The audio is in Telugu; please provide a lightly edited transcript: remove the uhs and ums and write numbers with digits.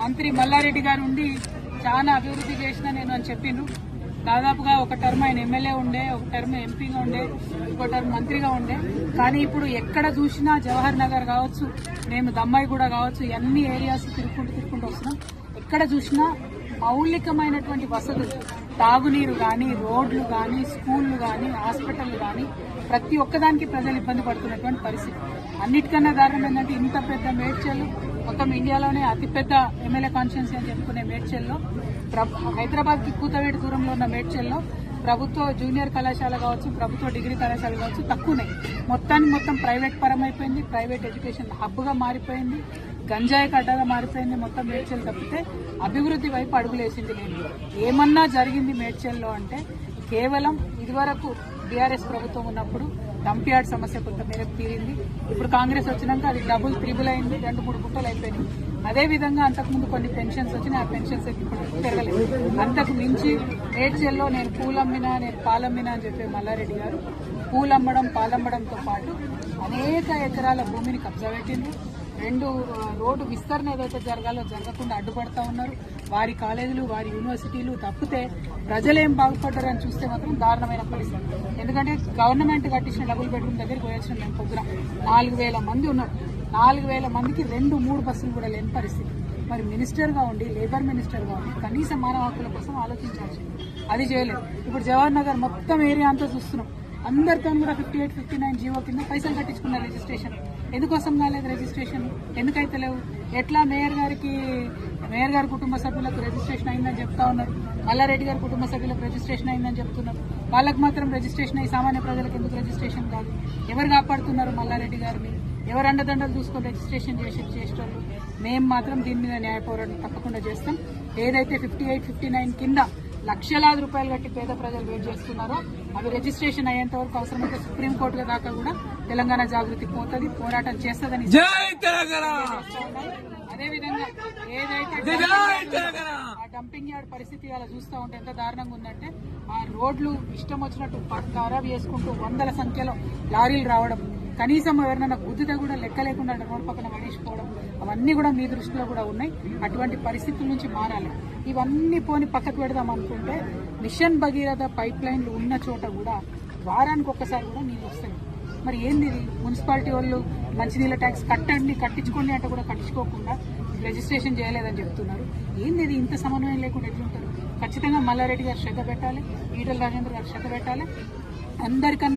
మంత్రి మల్లారెడ్డి గారు ఉండి చాలా అభివృద్ధి చేసిన నేను అని చెప్పిండ్రు. దాదాపుగా ఒక టర్మ్ ఆయన ఎమ్మెల్యే ఉండే, ఒక టర్మ్ ఎంపీగా ఉండే, ఒక టర్మ్ మంత్రిగా ఉండే. కానీ ఇప్పుడు ఎక్కడ చూసినా జవహర్ నగర్ కావచ్చు, మేము దమ్మాయి కూడా కావచ్చు, అన్ని ఏరియాస్ తిరుక్కుంటూ వస్తున్నాం. ఎక్కడ చూసినా మౌలికమైనటువంటి వసతులు, తాగునీరు కానీ, రోడ్లు కానీ, స్కూళ్లు కానీ, హాస్పిటళ్లు కానీ ప్రతి ఒక్కదానికి ప్రజలు ఇబ్బంది పడుతున్నటువంటి పరిస్థితి. అన్నిటికన్నా దారుణం ఏంటంటే ఇంత పెద్ద మేడ్చల్, మొత్తం ఇండియాలోనే అతిపెద్ద ఎమ్మెల్యే కాన్స్టిట్యున్సీ అని చెప్పుకునే మేడ్చల్లో, హైదరాబాద్ కి కూతవేటి దూరంలో ఉన్న మేడ్చల్లో ప్రభుత్వ జూనియర్ కళాశాల కావచ్చు, ప్రభుత్వ డిగ్రీ కళాశాల కావచ్చు తక్కువనే. మొత్తం ప్రైవేట్ పరమైపోయింది, ప్రైవేట్ ఎడ్యుకేషన్ హబ్ గా మారిపోయింది, గంజాయి కడ్డగా మారిపోయింది. మొత్తం మేడ్చల్ తప్పితే అభివృద్ధి వైపు అడుగులేసింది లేదు. ఏమన్నా జరిగింది మేడ్చల్లో అంటే కేవలం ఇదివరకు బీఆర్ఎస్ ప్రభుత్వం ఉన్నప్పుడు డంప్ యార్డ్ సమస్య కొంత మేరకు తీరింది. ఇప్పుడు కాంగ్రెస్ వచ్చినాక అది డబుల్ త్రిబుల్ అయింది, 2-3 గుంటలు అయిపోయినాయి. అదేవిధంగా అంతకుముందు కొన్ని పెన్షన్స్ వచ్చినాయి, ఆ పెన్షన్స్ ఇప్పుడు పెరగలేదు. అంతకు మించి మేడ్చల్లో నేను పూలమ్మినా, నేను పాలమ్మినా అని చెప్పే మల్లారెడ్డి గారు పూలమ్మడం పాలమ్మడంతో పాటు అనేక ఎకరాల భూమిని కబ్జా పెట్టింది. 2 రోడ్డు విస్తరణ ఏదైతే జరగాలో జరగకుండా అడ్డుపడతా ఉన్నారు. వారి కాలేజీలు, వారి యూనివర్సిటీలు తప్పితే ప్రజలేం బాగుపడ్డారని చూస్తే మాత్రం దారుణమైన పరిస్థితి. ఎందుకంటే గవర్నమెంట్ కట్టించిన డబుల్ బెడ్రూమ్ దగ్గరికి పోయాల్సిన మేము పొద్దున 4,000 మంది ఉన్నారు. 4,000 మందికి 2-3 బస్సులు కూడా లేని పరిస్థితి. మరి మినిస్టర్గా ఉండి, లేబర్ మినిస్టర్గా ఉండి కనీసం మానవ హక్కుల కోసం ఆలోచించాల్సి, అది చేయలేదు. ఇప్పుడు జవహర్ నగర్ మొత్తం ఏరియా అంతా చూస్తున్నాం. అందరితో కూడా 58, 59 జీవో కింద పైసలు కట్టించుకున్నారు రిజిస్ట్రేషన్. ఎందుకోసం కాలేదు రిజిస్ట్రేషన్? ఎందుకైతే లేవు? ఎట్లా మేయర్ గారి కుటుంబ సభ్యులకు రిజిస్ట్రేషన్ అయిందని చెప్తా ఉన్నారు, మల్లారెడ్డి గారి కుటుంబ సభ్యులకు రిజిస్ట్రేషన్ అయిందని చెప్తున్నారు. వాళ్ళకి మాత్రం రిజిస్ట్రేషన్ అయ్యి సామాన్య ప్రజలకు ఎందుకు రిజిస్ట్రేషన్ కాదు? ఎవరు కాపాడుతున్నారు మల్లారెడ్డి గారిని? ఎవరు అండదండలు చూసుకొని రిజిస్ట్రేషన్ చేసేటోళ్ళు? మేము మాత్రం దీని మీద న్యాయ పోరాటం తప్పకుండా చేస్తాం. ఏదైతే 58, 59 కింద లక్షలాది రూపాయలు కట్టి పేద ప్రజలు వెయిట్ చేస్తున్నారో అవి రిజిస్ట్రేషన్ అయ్యేంత వరకు అవసరమైతే సుప్రీంకోర్టు దాకా కూడా తెలంగాణ జాగృతి పోతుంది, పోరాటం చేస్తుందని. అదేవిధంగా ఏదైతే ఆ డంపింగ్ యార్డ్ పరిస్థితి అలా చూస్తూ ఉంటే ఎంత దారుణంగా ఉందంటే, ఆ రోడ్లు ఇష్టం వచ్చినట్టు ఖరాబ్ చేసుకుంటూ 100ల సంఖ్యలో లారీలు రావడం, కనీసం ఎవరినైనా గుద్దితే కూడా లెక్క లేకుండా రోడ్డు పక్కన పడేసుకోవడం, అవన్నీ కూడా మీ దృష్టిలో కూడా ఉన్నాయి. అటువంటి పరిస్థితుల నుంచి మారాలి. ఇవన్నీ పోని పక్కకు పెడదాం అనుకుంటే మిషన్ భగీరథ పైప్ లైన్లు ఉన్న చోట కూడా వారానికి ఒక్కసారి కూడా నీళ్ళు వస్తాయి. మరి ఏంది ఇది? మున్సిపాలిటీ వాళ్ళు మంచినీళ్ళ ట్యాక్స్ కట్టించుకోండి అంటే కూడా కట్టించుకోకుండా రిజిస్ట్రేషన్ చేయలేదని చెప్తున్నారు. ఏంది ఇది? ఇంత సమన్వయం లేకుండా ఎట్లుంటారు? ఖచ్చితంగా మల్లారెడ్డి గారు శ్రద్ధ పెట్టాలి, ఈటల రాజేంద్ర గారు శ్రద్ధ పెట్టాలి. అందరికన్నా